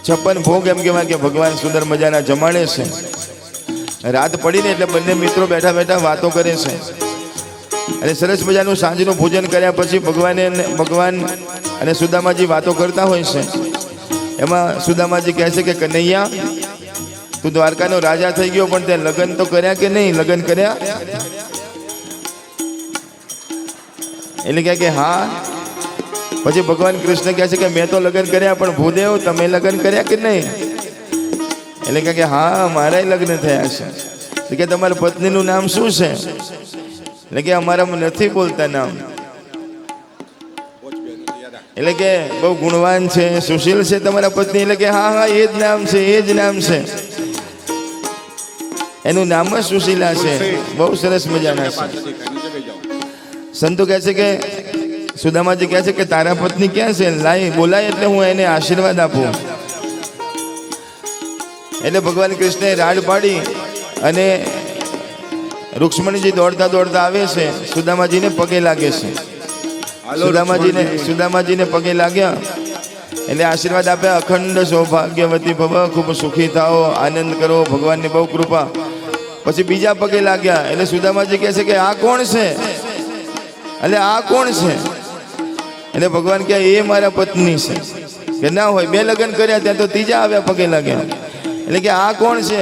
56 ભોગ એમ કહેવાય કે ભગવાન સુંદર મજાના જમાડે છે. રાત પડીને એટલે બંને મિત્રો બેઠા બેઠા વાતો કરે છે અને સરસ મજાનું સાંજનું ભોજન કર્યા પછી ભગવાન અને સુદામાજી વાતો કરતા હોય છે. એમાં સુદામાજી કહે છે કે કનૈયા, તું દ્વારકાનો રાજા થઈ ગયો, પણ તે લગ્ન તો કર્યા કે નહીં? લગ્ન કર્યા? એટલે કહે કે હા. પછી ભગવાન કૃષ્ણ કહે છે કે મેં તો લગ્ન કર્યા, પણ ભૂદેવ તમે લગ્ન કર્યા કે નહીં? એટલે કહે કે હા, મારા લગ્ન થયા છે. એટલે કે તમારા પત્નીનું નામ શું છે? એટલે કે અમારામાં નથી બોલતા નામ. એટલે કે બહુ ગુણવાન છે, સુશીલ છે તમારા પત્ની? એટલે કે હા હા, એ જ નામ છે, એ જ નામ છે. એનું નામ જ સુશીલા છે. બહુ સરસ મજાના છે. સંતો કહે છે કે સુદામાજી કહે છે કે તારા પત્ની ક્યાં છે? લાઈ બોલાય એટલે હું એને આશીર્વાદ આપું. એટલે ભગવાન કૃષ્ણએ રાડ પાડી અને રૂક્ષ્મણીજી દોડતા દોડતા આવે છે, સુદામાજીને પગે લાગે છે. સુદામાજીને પગે લાગ્યા એટલે આશીર્વાદ આપ્યા, અખંડ સૌભાગ્યવતી ભવ, ખૂબ સુખી થાઓ, આનંદ કરો, ભગવાનની બહુ કૃપા. પછી બીજા પગે લાગ્યા એટલે સુદામાજી કહે છે કે આ કોણ છે? એટલે આ કોણ છે? એટલે ભગવાન કહે એ મારા પત્ની છે. કે ના હોય, 2 લગ્ન કર્યા ત્યાં તો ત્રીજા આવ્યા પગે લાગ્યા. એટલે કે આ કોણ છે?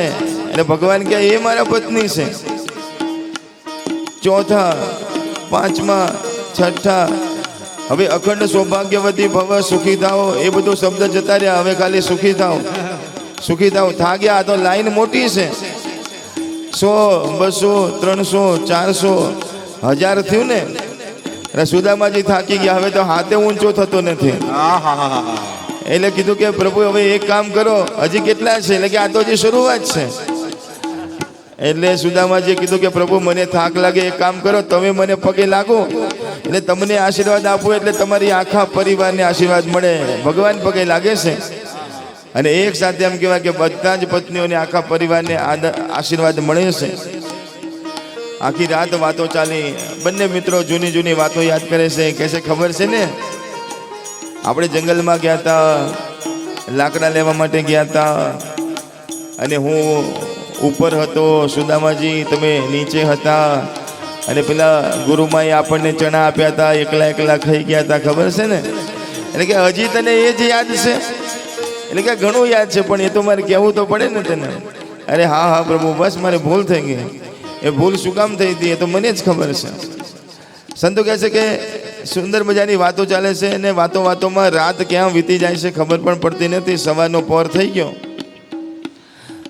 એટલે ભગવાન કહે એ મારા પત્ની છે. ચોથા, પાંચમા, છઠ્ઠા, હવે અખંડ સૌભાગ્યવતી ભવ, સુખી થાઓ, એ બધું શબ્દ જતા રહ્યા. હવે ખાલી સુખી થાઓ, સુખી થાઓ. થાગ્યા. આ તો લાઈન મોટી છે. 100, 200, 300, 400, 1000 થયું ને. એટલે સુદામાજી થાકી ગયા. હવે તો હાથે ઊંચો થતો નથી. એટલે કીધું કે પ્રભુ હવે એક કામ કરો, હજી કેટલા છે? એટલે કે આ તો હજી શરૂઆત છે. એટલે સુદામાજીએ કીધું કે પ્રભુ મને થાક લાગે, એક કામ કરો, તમે મને પગે લાગો એટલે તમને આશીર્વાદ આપો, એટલે તમારી આખા પરિવારને આશીર્વાદ મળે. ભગવાન પગે લાગે છે અને એક સાથે એમ કહેવાય કે બધા જ પત્નીઓને, આખા પરિવારને આશીર્વાદ મળે છે. આખી રાત વાતો ચાલી. બંને મિત્રો જૂની જૂની વાતો યાદ કરે છે. કહે છે ખબર છે ને, આપણે જંગલમાં ગયા હતા, લાકડા લેવા માટે ગયા હતા અને હું ઉપર હતો, સુદામાજી તમે નીચે હતા, અને પેલા ગુરુમાએ આપણને ચણા આપ્યા હતા, એકલા એકલા ખાઈ ગયા હતા. ખબર છે ને? એટલે કે હજી તને એ જ યાદ છે? એટલે કે ઘણું યાદ છે, પણ એ તો મારે કહેવું તો પડે ને તને. અરે હા હા પ્રભુ, બસ મારે ભૂલ થઈ ગઈ. એ ભૂલ શું કામ થઈ હતી એ તો મને જ ખબર છે. સંતો કહે છે કે સુંદર મજાની વાતો ચાલે છે અને વાતો વાતોમાં રાત ક્યાં વીતી જાય છે ખબર પણ પડતી નથી. સવારનો પહોર થઈ ગયો.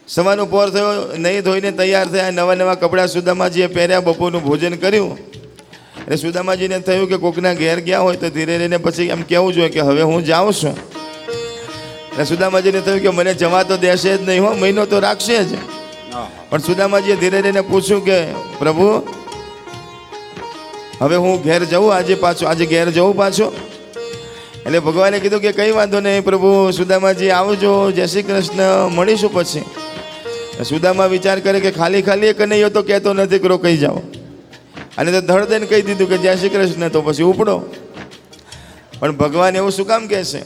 સવારનો પહોર થયો, નહીં ધોઈને તૈયાર થયા, નવા નવા કપડાં સુદામાજીએ પહેર્યા, બપોરનું ભોજન કર્યું. એટલે સુદામાજીને થયું કે કોકના ઘેર ગયા હોય તો ધીરે રહીને પછી એમ કહેવું જોઈએ કે હવે હું જાઉં છું. એટલે સુદામાજીને થયું કે મને જવા તો દેશે જ નહીં, હો, મહિનો તો રાખશે જ. પણ સુદામાજીએ ધીરે રહીને પૂછ્યું કે પ્રભુ હવે હું ઘેર જઉં આજે ઘેર જવું પાછો? એટલે ભગવાને કીધું કે કંઈ વાંધો નહીં પ્રભુ, સુદામાજી આવજો, જય શ્રી કૃષ્ણ, મળીશું પછી. સુદામા વિચાર કરે કે ખાલી એક કનૈયો તો કહેતો નથી કે રોકાઈ જાઓ, અને તો ધડ દઈને કહી દીધું કે જય શ્રી કૃષ્ણ, તો પછી ઉપડો. પણ ભગવાન એવું શું કામ કહે છે?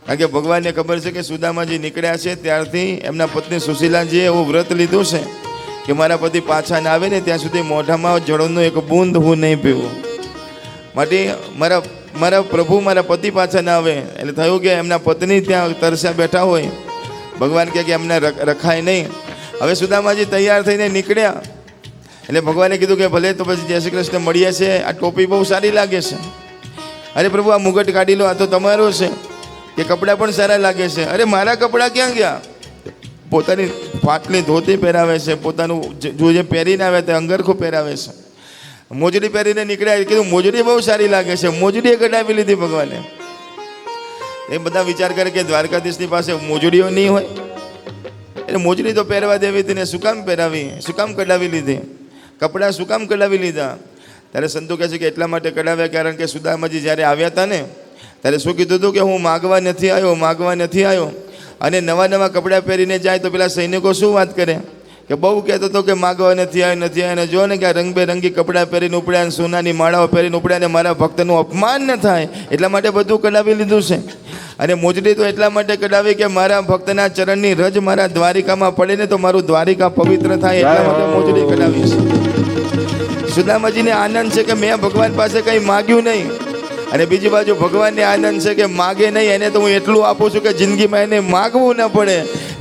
કારણ કે ભગવાનને ખબર છે કે સુદામાજી નીકળ્યા છે ત્યારથી એમના પત્ની સુશીલાજીએ એવું વ્રત લીધું છે કે મારા પતિ પાછા ના આવે ને ત્યાં સુધી મોઢામાં જળનો એક બૂંદ હું નહીં પીવું. માટે મારા પ્રભુ, મારા પતિ પાછા ના આવે. એટલે થયું કે એમના પત્ની ત્યાં તરસ્યા બેઠા હોય. ભગવાન કહે કે એમને રખાય નહીં. હવે સુદામાજી તૈયાર થઈને નીકળ્યા. એટલે ભગવાને કીધું કે ભલે તો પછી જય શ્રી કૃષ્ણ, મળીએ છે. આ ટોપી બહુ સારી લાગે છે. અરે પ્રભુ આ મુગટ કાઢી લો, આ તો તમારો છે. કે કપડાં પણ સારા લાગે છે. અરે મારા કપડાં ક્યાં ગયા? પોતાની પાટલી ધોતી પહેરાવે છે, પોતાનું જે પહેરીને આવે તે અંગરખું પહેરાવે છે. મોજડી પહેરીને નીકળ્યા. કીધું મોજડી બહુ સારી લાગે છે. મોજડી કઢાવી લીધી ભગવાને. એ બધા વિચાર કરે કે દ્વારકાધીશની પાસે મોજડીઓ નહીં હોય, એટલે મોજડી તો પહેરવા દેવી હતી ને શું કામ પહેરાવી, શું કામ કઢાવી લીધી? કપડાં શું કામ કઢાવી લીધા? ત્યારે સંતો કહે છે કે એટલા માટે કઢાવ્યા કારણ કે સુદામાજી જ્યારે આવ્યા હતા ને ત્યારે શું કીધું હતું કે હું માગવા નથી આવ્યો. અને નવા નવા કપડાં પહેરીને જાય તો પેલા સૈનિકો શું વાત કરે કે બહુ કહેતો હતો કે માગવા નથી આવ્યો. અને જો ને કે આ રંગબેરંગી કપડાં પહેરીને ઉપડ્યા, સોનાની માળાઓ પહેરીને ઉપડ્યા, અને મારા ભક્તનું અપમાન ન થાય એટલા માટે બધું કઢાવી લીધું છે. અને મોજડી તો એટલા માટે કઢાવી કે મારા ભક્તના ચરણની રજ મારા દ્વારિકામાં પડે ને તો મારું દ્વારિકા પવિત્ર થાય, એટલા માટે મોજડી કઢાવી છે. સુદામાજીને આનંદ છે કે મેં ભગવાન પાસે કંઈ માગ્યું નહીં, અને બીજી બાજુ ભગવાનને આનંદ છે કે માગે નહીં એને તો હું એટલું આપું છું કે જિંદગીમાં એને માગવું ન પડે.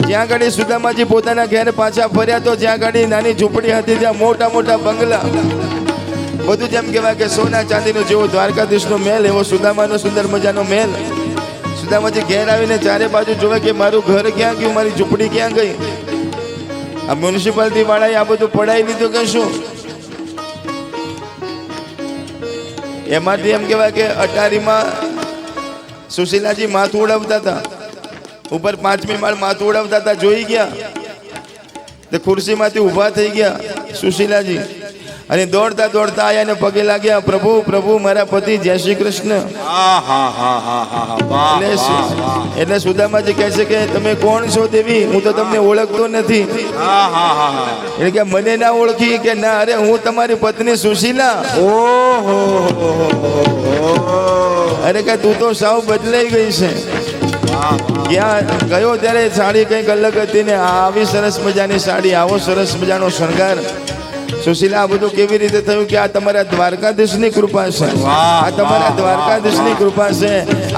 જ્યાં ગાડી સુદામાજી પોતાના ઘેર પાછા ફર્યા તો જ્યાં ગાડી નાની ઝૂંપડી હતી ત્યાં મોટા મોટા બંગલા, બધું જેમ કહેવાય કે સોના ચાંદીનું જેવો દ્વારકાધીશનો મહેલ એવો સુદામાનો સુંદર મજાનો મહેલ. સુદામાજી ઘેર આવીને ચારે બાજુ જોવે કે મારું ઘર ક્યાં ગયું, મારી ઝૂંપડી ક્યાં ગઈ. આ મ્યુનિસિપાલિટી વાળાએ આ બધું પડાવી લીધું કે શું? એમાંથી એમ કહેવાય કે અટારીમાં સુશીલાજી માથું ઉડાવતા હતા, ઉપર 5મી માળ માથું ઉડાવતા હતા, જોઈ ગયા તે ખુરશીમાંથી ઊભા થઈ ગયા સુશીલાજી અને દોડતા દોડતા આયા ને પગે લાગ્યા, પ્રભુ પ્રભુ મારા પતિ જય શ્રી કૃષ્ણ. એટલે સુદામાજી કહે છે કે તમે કોણ છો દેવી, હું તો તમને ઓળખતો નથી. એટલે કે મને ના ઓળખી કે ના, અરે હું તમારી પત્ની સુશીલા. અરે કે તું તો સાવ બદલાઈ ગઈ છે. ક્યાં ગયો ત્યારે સાડી કંઈક અલગ હતી ને આવી સરસ મજાની સાડી, આવો સરસ મજાનો શણગાર. સુશીલા આ બધું કેવી રીતે થયું? કે આ તમારા દ્વારકાધીશની કૃપા છે, આ તમારા દ્વારકાધીશની કૃપા છે,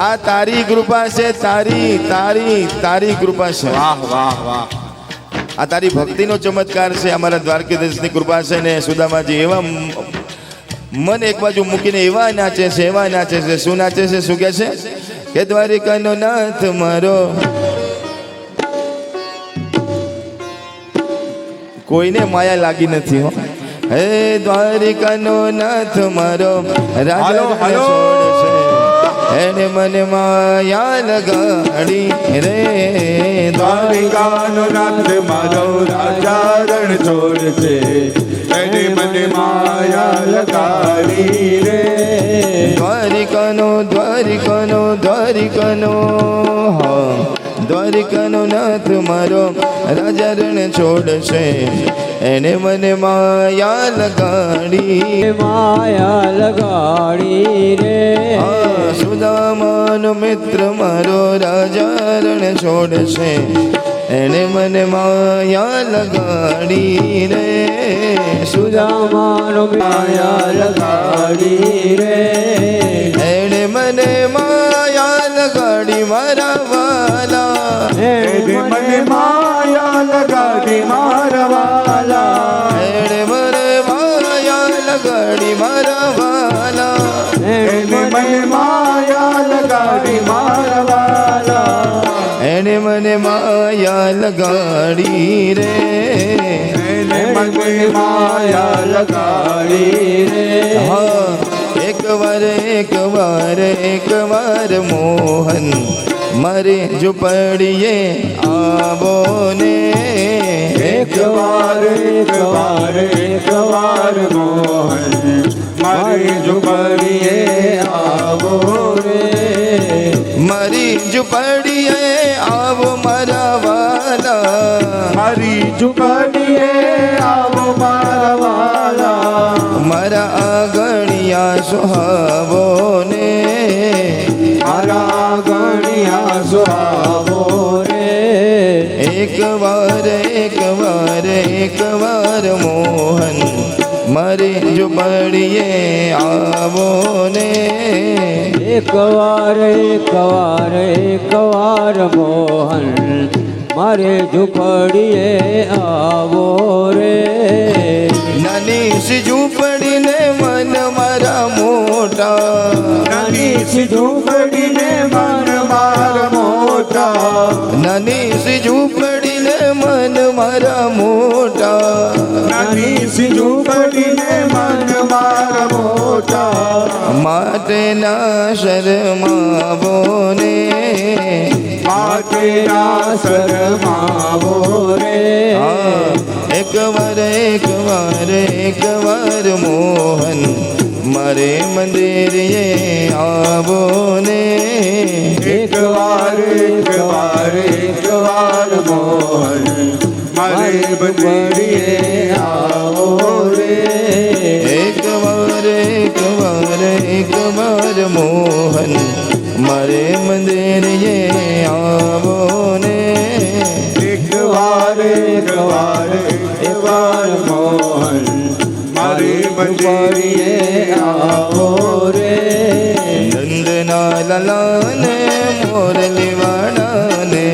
આ તારી કૃપા છે, તારી તારી તારી કૃપા છે. આ તારી ભક્તિનો ચમત્કાર છે, અમારા દ્વારકાધીશની કૃપા છે. ને સુદામાજી એવા મન એક બાજુ મૂકીને એવા નાચે છે, એવા નાચે છે. શું નાચે છે? શું કહે છે? કે દ્વારિકાનો નાથ મારો, કોઈને માયા લાગી નથી હો. હે દ્વારિકાનો નાથ મારો રાજા છોડ છે, એને મને માયા લગાડી રે. દ્વારિકાનો નાથ મારો રાજા રણ છોડ છે, એને મને માયા લગાડી રે. દ્વારિકાનો દ્વારિકાનો દ્વારિકાનો દ્વારિકાનો નાથ મારો રાજા રણ છોડ છે, એને મને માયા લગાડી, માયા લગાડી રે. સુદામાનો મિત્ર મારો રાજા રણ છોડ છે, એને મને માયા લગાડી રે. સુદામાનો માયા લગાડી રે. એને મને માયા લગાડી મારા વાલા, એને મને માયા લગાડી મારા વાલા, એને મને માયા લગાડી મારા વાલા, એને મને માયા લગાડી મારા વાલા, એને મને માયા લગાડી રે. એને મને માયા લગાડી રે. હા, એક વાર મોહન મારે ઝૂંપડીએ આવો ને. એક વાર મોહન મારી ઝૂંપડીએ આવો રે. મારી ઝૂંપડીએ આવો મારા વાલા, મારી ઝૂંપડીએ આવો મારા વાલા, મારા આંગણિયા સુહાવો ને. મારા ગણિયા સુહાવો રે. એક વાર મોહન મારી ઝૂંપડીએ આવો ને. એક વાર મોહન મારે ઝૂંપડીએ આવો રે. નાની સી ઝૂંપડીને મન મારા મોટા, નાની સી ઝૂંપડીને મન મારા મોટા, નાની સી ઝૂંપડીને મન મારા મોટા, નાની સી ઝૂંપડીને મન મારા મોટા, માટે ના શરમાવો ને. માટે ના શરમાવો રે. એક વાર મોહન મારે મંદિરે આવો ને. એક વાર મોહન મારે મંદિરે આવો રે. એક વાર મોહન મારે મંદિરે એકવાર મોહન મારી મંદિરે આવો રે નંદના લાલાને મોરલી વાળાને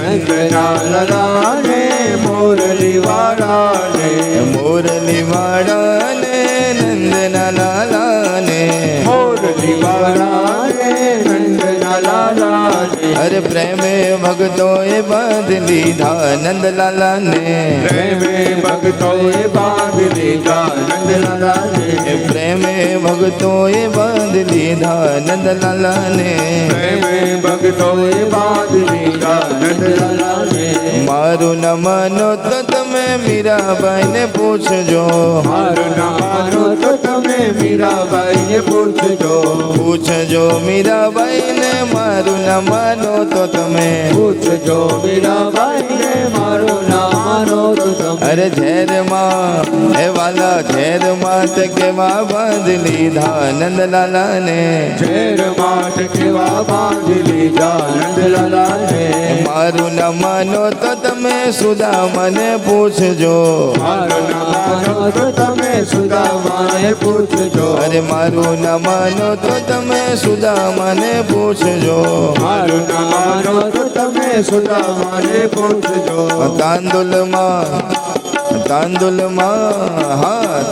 નંદના લાલાને મોરલી વાળાને મોરલી વાળાને નંદના લાલાને મોરલી વાળાને નંદના લાલાને અરે પ્રેમે ભક્તોએ બાંધી લીધા નંદલાલાને પ્રેમે ભક્તોએ બાંધી લીધા નંદલાલાને પ્રેમે ભક્તોએ બાંધી લીધા નંદલાલાને પ્રેમે ભક્તોએ બાંધી લીધા નંદલાલાને મારું ન માનો તો તમે મીરાબાઈને પૂછજો મારું ના માનો તો તમે મીરાબાઈને પૂછજો પૂછજો મીરાબાઈને મારું ન માનો તો તમે પૂછજો મીરાબાઈને મારું ના માનો તો તમે અરે ઝેરમાં હે વાલા ઝેરમાં તે કેવા બાંધી લીધા નંદલાલાને ઝેર માથ કેવા બાંધી લીધા નંદલાલાને મારું ન માનો તો તમે સુદામાને પૂછજો મારું ના માનો તો તમે સુદામાને પૂછજો અરે મારું ન માનો તો તમે સુદામાને પૂછજો મારું ના માનો તો તમે સુદામાને પૂછજો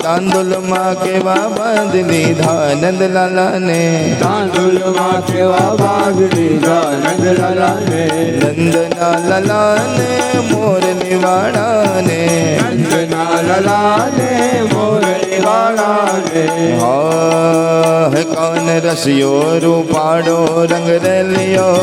તાંદુલમાં કેવા બાંધી લીધા નંદલાલાને તાંદુલમાં કેવા બાંધી લીધા નંદલાલાને નંદના લાલાને મોરલી વાળાને નંદના લાલાને મોરલી વાળાને હે કાન રસિયો રૂપાડો રંગ રેલિયો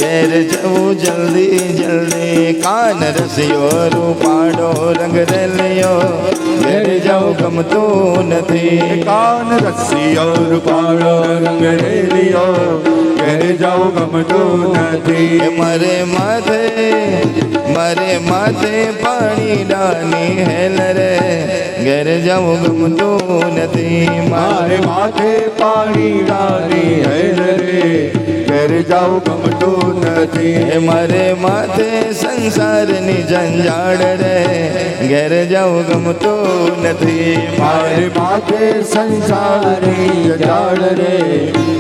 ઘેર જવું જલ્દી જલ્દી કાન રસિયો રૂપાડો રંગ રેલિયો ઘેર જવું ગમતું નથી કાન રસિયો રૂપાળો રંગ રેલિયો ઘેર જાઉં ગમતું નથી મારે માથે પાણી ડાની હેલ રે ઘેર જવું ગમતું નથી મારે માથે પાણી ડાની હેલ રે ઘેર જાઉં ગમતું નથી મારે માથે સંસારની જંજાળ રે ઘેર જવું ગમતું નથી મારે માથે સંસારી જાળ રે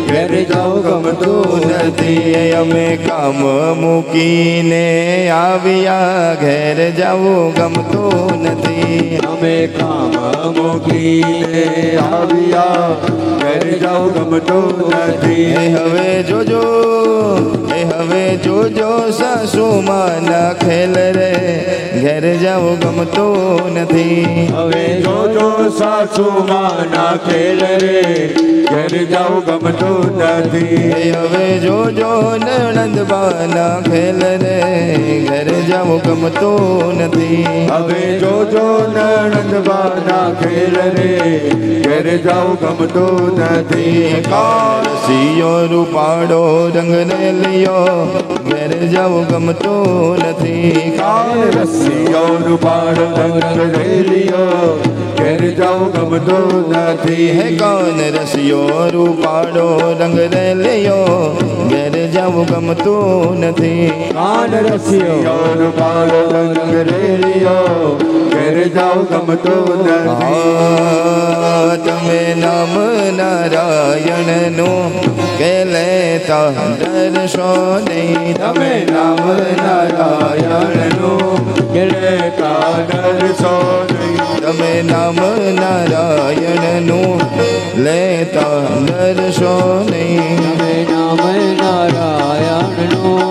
ઘેર જાઉં ગમતું નથી અમે કામ મૂકીને આવ્યા ઘેર જવું ગમતું નથી અમે કામ મૂકીને આવ્યા ઘેર જાઉં ગમતું નથી હવે જોજો સાસુ માના ખેલ રે ઘેર જવું ગમતું નથી હવે જોજો સાસુ માના ખેલ રે ઘેર જાઉં ગમતું નથી હવે જોજો નણંદ બાના ખેલ રે ઘેર જવું ગમતું નથી હવે જોજો નણંદબાના ખેલ રે ઘેર જાઉં ગમતું નથી સિયો રૂપાડો રંગ રેલિયો ઘેર જવું ગમતું નથી કાન રસિયો રૂપાળો રંગ રેલિયો ઘેર જાઉં ગમતું નથી હે કાન રસિયો રૂપાડો રંગ રેલિયો ઘેર જવું ગમતું નથી કાન રસિયો રૂપાળો રંગ રેલિયો ઘેર જાઉં ગમતું નથી તમે નામ નારાયણનું કે લેતા દર્શો નહીં તમે નામ નારાયણનું લેતા ડરશો નહીં તમે નામ નારાયણનું લેતા દર્શો નહીં તમે નામ નારાયણનું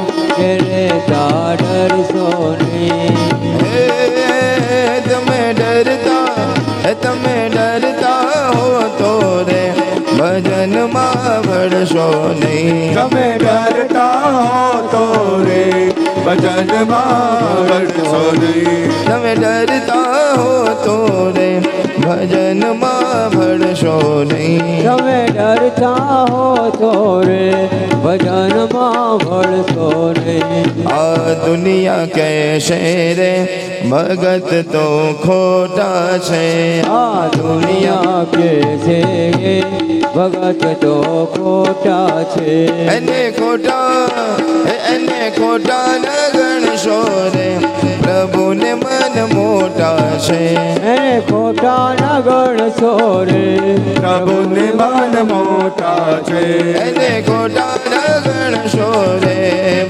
લેતા ડરશો નહીં તમે ડરતા હો તો રે ભજનમાં વળશો નહીં તમે ડરતા હો તો રે ભજનમાં વળશો નહીં તમે ડરતા હો તો રે ભજનમાં ભળશો નહીં તમે ડરતા હો તો રે ભજનમાં ભળશો નહીં આ દુનિયા કહેશે રે ભગત તો ખોટા છે આ દુનિયા કે છે ભગત તો ખોટા છે એને ખોટા ન ગણશો છે એને ખોટા ન ગણશો રે પ્રભુને મન મોટા છે એને ખોટા ન ગણશો રે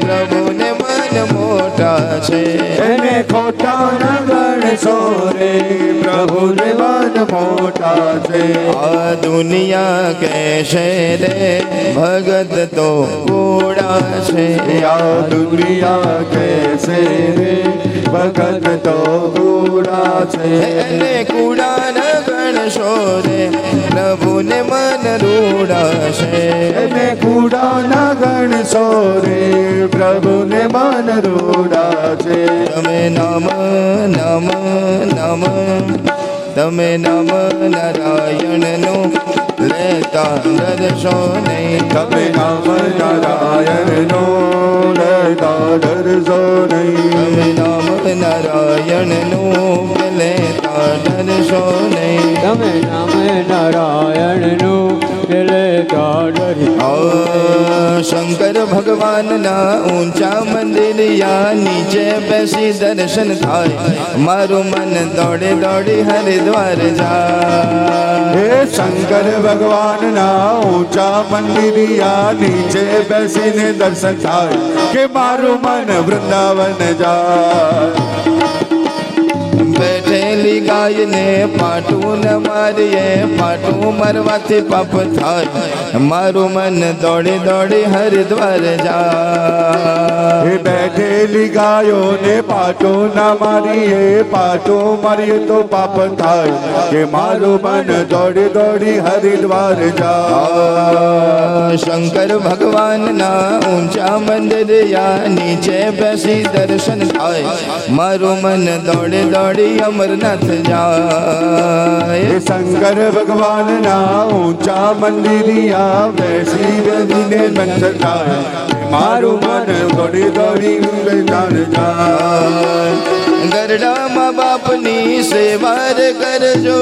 પ્રભુને મન મોટા છે એને ખોટા ન ગણશો રે પ્રભુને મન મોટા છે આ દુનિયા કહેશે રે ભગત તો કુડા છે આ દુનિયા કહેશે રે ભગત તો કુડા છે એને કુડા ન ગણશો રે પ્રભુને મન રૂડા છે એને કુડા ન ગણશો રે પ્રભુને મન રૂડા છે તમે નમ નમ નમ તમે નમ નારાયણનું લેતા ડરશો નહીં તમે નામ નારાયણનો લેતા ડરશો નહીં તમે નામ નારાયણનું લેતા ડરશો નહીં તમે નામ નારાયણનું પેલે ગાડરી શંકર ભગવાનના ઊંચા મંદિર યા નીચે બેસી દર્શન થાય મારું મન દોડે દોડી હરિદ્વાર જાય હે શંકર ભગવાનના ઊંચા મંદિરિયા નીચે બેસીને દર્શન થાય કે મારું મન વૃંદાવન જાય બેઠેલી ગાયને પાટું ન મારીએ પાટું મારવાથી પાપ થાય મારું મન દોડી દોડી હરિદ્વાર જાય હે બેઠેલી ગાયોને પાટો ના મારીએ પાટો મારીએ તો પાપ થાય કે મારું મન દોડી દોડી હરિદ્વાર જાય શંકર ભગવાનના ઊંચા મંદિર યા નીચે બેસી દર્શન થાય મારું મન દોડે દોડી અમરનાથ જાય હે શંકર ભગવાનના ઊંચા મંદિરિયા બેસી બેસીને દર્શન થાય મારું મન દોડી દોડી વૃંદાવન જાય ગરડામાં બાપની સેવા રે કરજો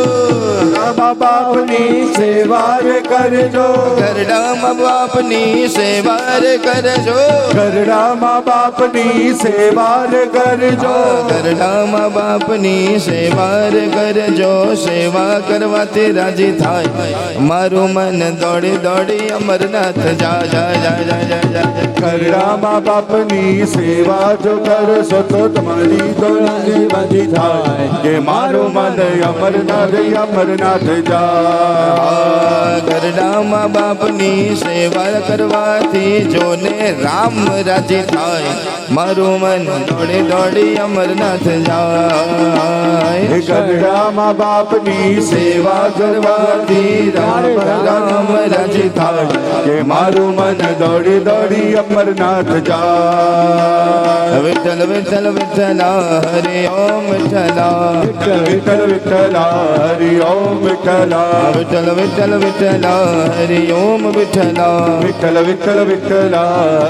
મા બાપની સેવા રે કરજો ગરડામાં બાપની સેવા રે કરજો ગરડા મા બાપની સેવા રે કરજો ગરડામાં બાપની સેવા રે કરજો સેવા કરવાથી રાજી થાય મારું મન દોડી દોડી અમરનાથ જા જા જા જા જા જા ગરડા મા બાપની સેવા જો કરશો તો તમારી દોડી બધી થાય કે મારું મન અમરનાથ અમરનાથ જાય ગરડામાં બાપની સેવા કરવાથી જોને રામ રાજી થાય મારું મન દોડી દોડી અમરનાથ જાય ગરડા મા બાપની સેવા કરવાથી રામ રામ રાજી થાય કે મારું મન દોડી દોડી અમરનાથ જાય વિઠ્ઠલ વિઠ્ઠલ વિઠ્ઠલા હરે ઓમ વિઠ્ઠલા વિઠ્ઠલ વિઠ્ઠલા હરિ ઓમ વિઠ્ઠલા વિઠ્ઠલ વિઠ્ઠલ વિઠ્ઠલા હરે ઓમ વિઠ્ઠલા વિઠ્ઠલ વિઠ્ઠલ વિઠ્ઠલા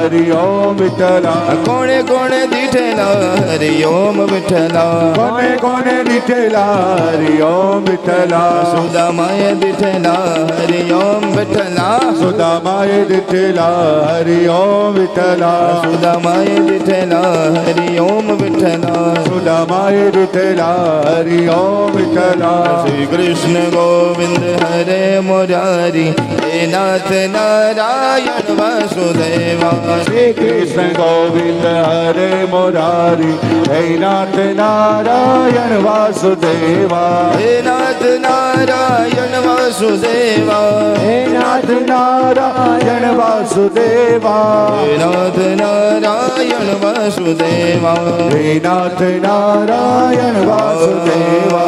હરિ ઓમ વિઠ્ઠલા કોણે કોણે દીઠેલા હરે ઓમ વિઠ્ઠલા કોને કોને દીઠેલા હરિ ઓમ વિઠ્ઠલા સુદામાએ દીઠેલા હરે ઓમ વિઠ્ઠલા સુદામાએ દીઠેલા હરિ ઓમ વિઠ્ઠલા સુદામાએ દીઠેલા હરે ઓમ વિઠ્ઠલા સુદામાએ દીઠેલા હરિ ઓમ વિઠ્ઠલા શ્રી કૃષ્ણ ગોવિંદ હરે મુરારી હે નાથ નારાયણ વાસુદેવા શ્રી કૃષ્ણ ગોવિંદ હરે મુરારી હે નાથ નારાયણ વાસુદેવા હે નાથ નારાયણ વાસુદેવા હે નાથ નારાયણ વાસુદેવા હે નાથ નારાયણ વાસુદેવા હે નાથ નારાયણ વાસુદેવા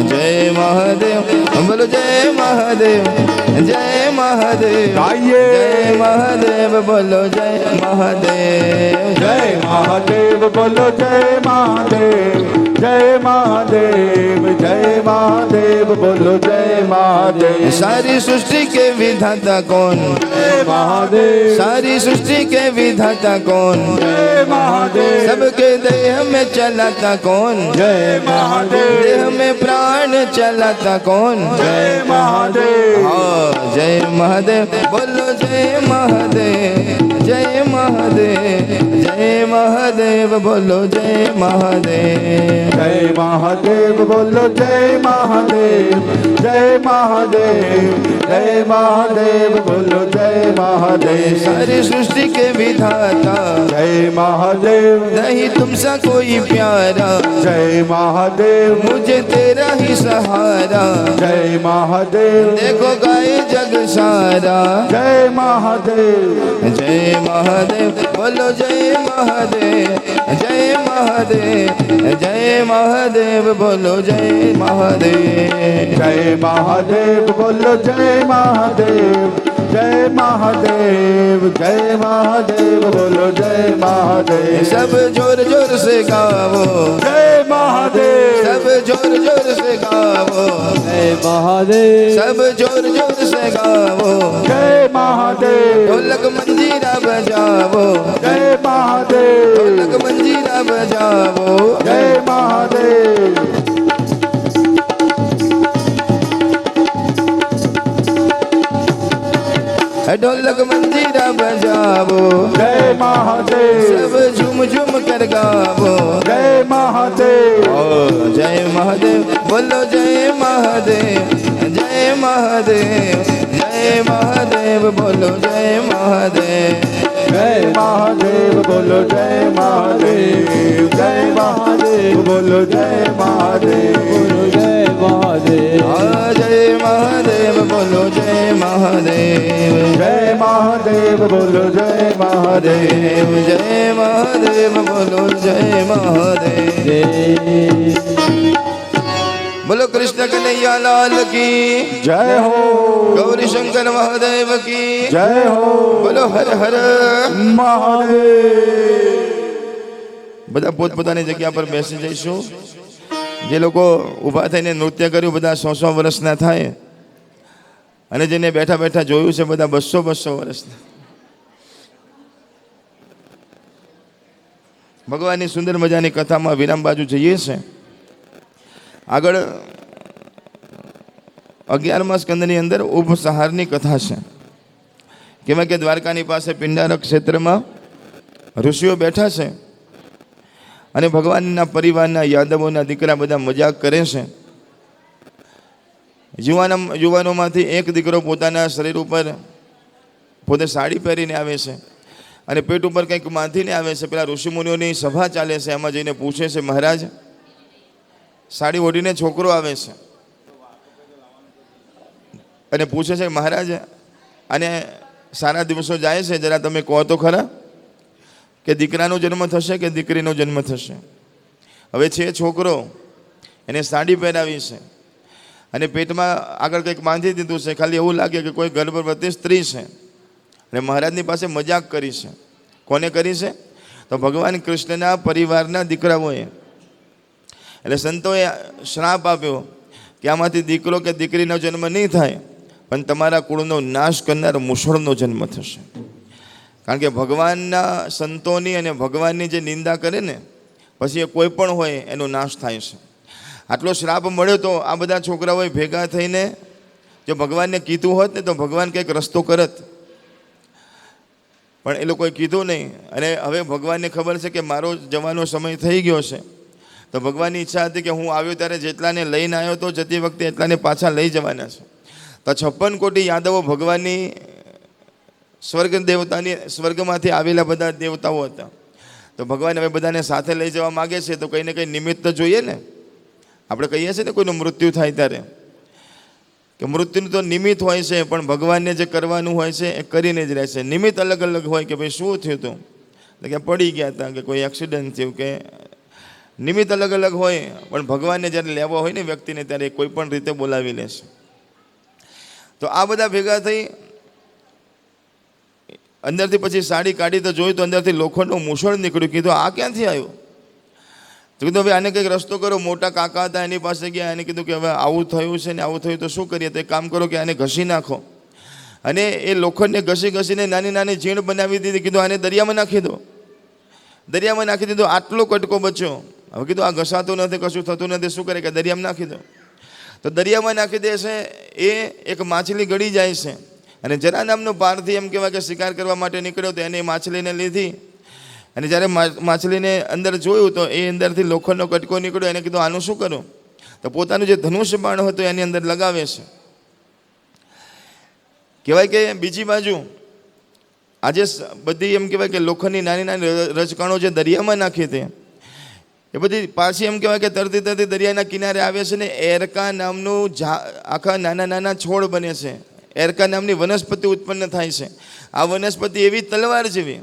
જય મહાદેવ બોલો જય મહાદેવ જય મહાદેવ ગાઈએ. જય મહાદેવ બોલો જય મહાદેવ જય મહાદેવ બોલો જય મહાદેવ જય મહાદેવ જય મહાદેવ બોલો જય મહાદેવ सारी सृष्टि के विधाता कौन जय महादेव सारी सृष्टि के विधाता कौन जय महादेव सबके देह में चलाता कौन जय महादेव देह में प्राण चलाता कौन जय महादेव हाँ जय महादेव बोलो जय महादेव जय महादेव जय महादेव बोलो जय महादेव જય મહાદેવ બોલો જય મહાદેવ જય મહાદેવ જય મહાદેવ બોલો જય મહાદેવ सारी सृष्टि के विधाता जय महादेव नहीं तुमसा कोई प्यारा जय महादेव मुझे तेरा ही सहारा जय महादेव देखो गाए जग सारा जय महादेव जय महादेव बोलो जय महादेव जय महादेव जय महादेव बोलो जय महादेव जय महादेव बोलो जय महादेव जय महादेव जय महादेव बोलो जय महादेव सब जोर जोर से गावो जय महादेव सब जोर जोर से गावो जय महादेव सब जोर जोर से गावो जय महादेव ढोलक मंजीरा बजावो जय महादेव ढोलक मंजीरा बजावो जय महादेव ढोलक मंजीरा बजावो जय महादेव सब झूम झूम कर गावो जय महादेव ओ जय महादेव बोलो जय महादेव जय महादेव जय महादेव बोलो जय महादेव जय महादेव बोलो जय महादेव जय महादेव बोलो जय महादेव बोलो जय महादेव जय महादेव बोलो जय महादेव जय महादेव बोलो जय महादेव जय महादेव बोलो जय महादेव जय बोलो कृष्ण कन्हैया लाल की जय हो गौरी शंकर महादेव की जय हो बोलो हर हर महादेव બધા પોતપોતાની જગ્યા પર બેસી જઈશું જે લોકો ઊભા થઈને નૃત્ય કર્યું બધા 100 વર્ષના થાય અને જેને બેઠા બેઠા જોયું છે બધા 200 વર્ષના ભગવાનની સુંદર મજાની કથામાં વિરામ બાજુ જઈએ છે આગળ 11મા સ્કંદની અંદર ઉપસંહારની કથા છે કેમાં કે દ્વારકાની પાસે પિંડારક ક્ષેત્રમાં ઋષિઓ બેઠા છે અને ભગવાનના પરિવારના યાદવોના દીકરા બધા મજાક કરે છે યુવાનોમાંથી એક દીકરો પોતાના શરીર ઉપર પોતે સાડી પહેરીને આવે છે અને પેટ ઉપર કંઈક બાંધીને આવે છે પેલા ઋષિમુનિઓની સભા ચાલે છે એમાં જઈને પૂછે છે મહારાજ સાડી ઓઢીને છોકરો આવે છે અને પૂછે છે મહારાજ અને સારા દિવસો જાય છે જરા તમે કહો તો ખરા કે દીકરાનો જન્મ થશે કે દીકરીનો જન્મ થશે હવે છે છોકરો એને સાડી પહેરાવી છે અને પેટમાં આગળ કંઈક બાંધી દીધું છે ખાલી એવું લાગે કે કોઈ ગર્ભવતી સ્ત્રી છે અને મહારાજની પાસે મજાક કરી છે કોને કરી છે તો ભગવાન કૃષ્ણના પરિવારના દીકરાઓએ એટલે સંતોએ શ્રાપ આપ્યો કે આમાંથી દીકરો કે દીકરીનો જન્મ નહીં થાય પણ તમારા કુળનો નાશ કરનાર મુસળનો જન્મ થશે કારણ કે ભગવાનના સંતોની અને ભગવાનની જે નિંદા કરે ને પછી એ કોઈ પણ હોય એનો નાશ થાય છે આટલો શ્રાપ મળ્યો તો આ બધા છોકરાઓએ ભેગા થઈને જો ભગવાનને કીધું હોત ને તો ભગવાન કંઈક રસ્તો કરત પણ એ લોકોએ કીધું નહીં અને હવે ભગવાનને ખબર છે કે મારો જવાનો સમય થઈ ગયો છે તો ભગવાનની ઈચ્છા હતી કે હું આવ્યો ત્યારે જેટલાને લઈને આવ્યો તો જતી વખતે એટલાને પાછા લઈ જવાના છે તો 56 કોટી યાદવો ભગવાનની સ્વર્ગમાંથી આવેલા બધા દેવતાઓ હતા તો ભગવાન હવે બધાને સાથે લઈ જવા માગે છે તો કંઈ ને કંઈ નિમિત્ત જોઈએ ને આપણે કહીએ છીએ ને કોઈનું મૃત્યુ થાય ત્યારે કે મૃત્યુનું તો નિમિત્ત હોય છે પણ ભગવાનને જે કરવાનું હોય છે એ કરીને જ રહેશે નિમિત્ત અલગ અલગ હોય કે ભાઈ શું થયું હતું તો કે પડી ગયા હતા કે કોઈ એક્સિડન્ટ થયું કે નિમિત્ત અલગ અલગ હોય પણ ભગવાનને જ્યારે લેવો હોય ને વ્યક્તિને ત્યારે કોઈ પણ રીતે બોલાવી લેશે તો આ બધા ભેગા થઈ અંદરથી પછી સાડી કાઢી તો જોયું તો અંદરથી લોખંડનું મૂછળ નીકળ્યું કીધું આ ક્યાંથી આવ્યું તો કીધું હવે આને કંઈક રસ્તો કરો મોટા કાકા હતા એની પાસે ગયા એને કીધું કે હવે આવું થયું છે ને આવું થયું તો શું કરીએ તો એક કામ કરો કે આને ઘસી નાખો અને એ લોખંડને ઘસી ઘસીને નાની નાની ઝીણ બનાવી દીધી કીધું આને દરિયામાં નાખી દો દરિયામાં નાખી દીધો આટલો કટકો બચ્યો હવે કીધું આ ઘસાતું નથી કશું થતું નથી શું કરે કે દરિયામાં નાખી દો તો દરિયામાં નાખી દે છે એ એક માછલી ગળી જાય છે અને જરા નામનો પારથી એમ કહેવાય કે શિકાર કરવા માટે નીકળ્યો તો એને માછલીને લીધી અને જ્યારે માછલીને અંદર જોયું તો એ અંદરથી લોખંડનો કટકો નીકળ્યો. એને કીધું આનું શું કરું? તો પોતાનું જે ધનુષ્ય બાણ હતું એની અંદર લગાવે છે. કહેવાય કે બીજી બાજુ આજે બધી એમ કહેવાય કે લોખંડની નાની નાની રજકણો જે દરિયામાં નાખી હતી એ બધી પાછી એમ કહેવાય કે તરતી તરતી દરિયાના કિનારે આવે છે ને એરકા નામનું આખા નાના નાના છોડ બને છે. એરકા નામની વનસ્પતિ ઉત્પન્ન થાય છે. આ વનસ્પતિ એવી તલવાર જેવી,